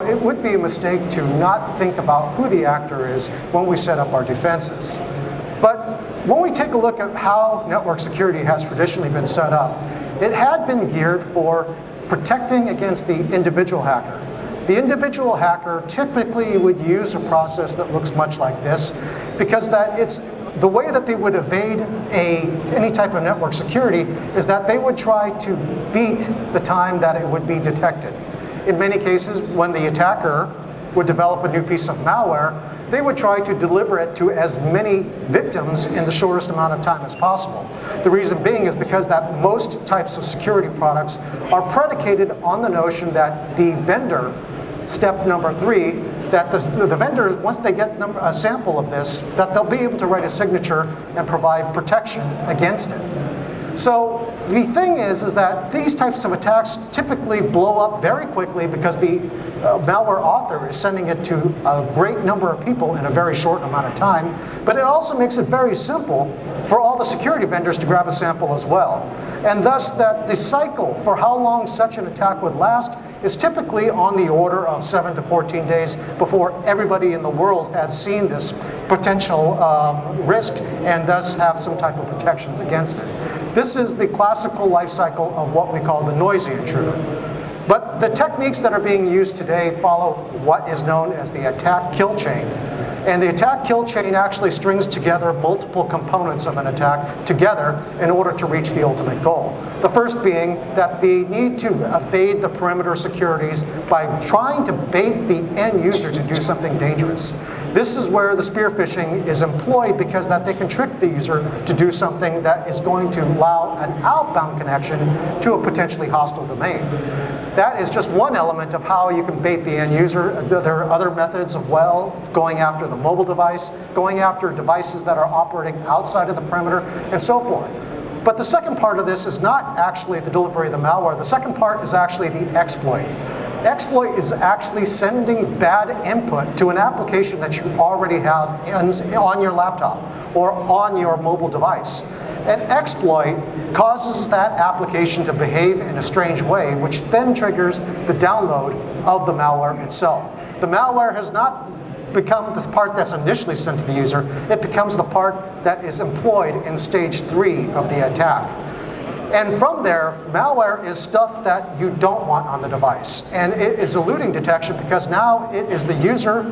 it would be a mistake to not think about who the actor is when we set up our defenses. But when we take a look at how network security has traditionally been set up, it had been geared for protecting against the individual hacker. The individual hacker typically would use a process that looks much like this, because that it's the way that they would evade any type of network security is that they would try to beat the time that it would be detected. In many cases, when the attacker would develop a new piece of malware, they would try to deliver it to as many victims in the shortest amount of time as possible. The reason being is because that most types of security products are predicated on the notion that the vendor, step number 3, that the vendors, once they get a sample of this, that they'll be able to write a signature and provide protection against it. So the thing is that these types of attacks typically blow up very quickly because the malware author is sending it to a great number of people in a very short amount of time. But it also makes it very simple for all the security vendors to grab a sample as well. And thus that the cycle for how long such an attack would last is typically on the order of 7 to 14 days before everybody in the world has seen this potential risk and thus have some type of protections against it. This is the classical life cycle of what we call the noisy intruder. But the techniques that are being used today follow what is known as the attack kill chain. And the attack kill chain actually strings together multiple components of an attack together in order to reach the ultimate goal. The first being that they need to evade the perimeter securities by trying to bait the end user to do something dangerous. This is where the spear phishing is employed, because that they can trick the user to do something that is going to allow an outbound connection to a potentially hostile domain. That is just one element of how you can bait the end user. There are other methods of going after the mobile device, going after devices that are operating outside of the perimeter, and so forth. But the second part of this is not actually the delivery of the malware. The second part is actually the exploit. Exploit is actually sending bad input to an application that you already have on your laptop or on your mobile device. An exploit causes that application to behave in a strange way, which then triggers the download of the malware itself. The malware has not become the part that's initially sent to the user. It becomes the part that is employed in stage 3 of the attack. And from there, malware is stuff that you don't want on the device. And it is eluding detection because now it is the user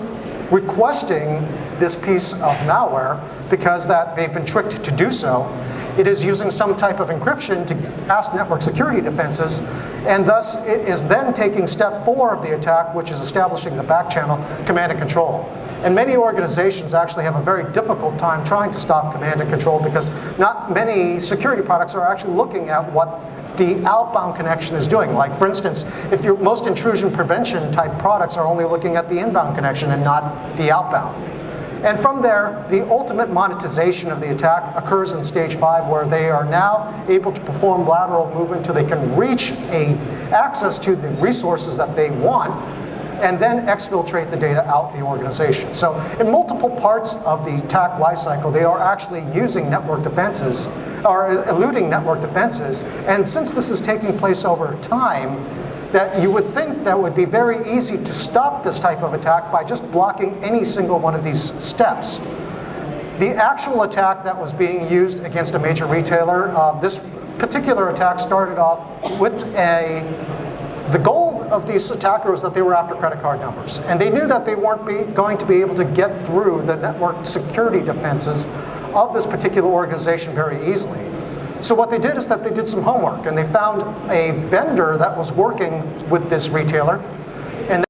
requesting this piece of malware because that they've been tricked to do so. It is using some type of encryption to get past network security defenses, and thus it is then taking step 4 of the attack, which is establishing the back channel command and control. And many organizations actually have a very difficult time trying to stop command and control because not many security products are actually looking at what the outbound connection is doing. Like for instance, if your most intrusion prevention type products are only looking at the inbound connection and not the outbound. And from there, the ultimate monetization of the attack occurs in stage 5, where they are now able to perform lateral movement until they can reach access to the resources that they want, and then exfiltrate the data out the organization. So in multiple parts of the attack lifecycle, they are actually using network defenses, or eluding network defenses. And since this is taking place over time, that you would think that would be very easy to stop this type of attack by just blocking any single one of these steps. The actual attack that was being used against a major retailer, this particular attack started off with the goal of these attackers was that they were after credit card numbers. And they knew that they weren't going to be able to get through the network security defenses of this particular organization very easily. So what they did is that they did some homework, and they found a vendor that was working with this retailer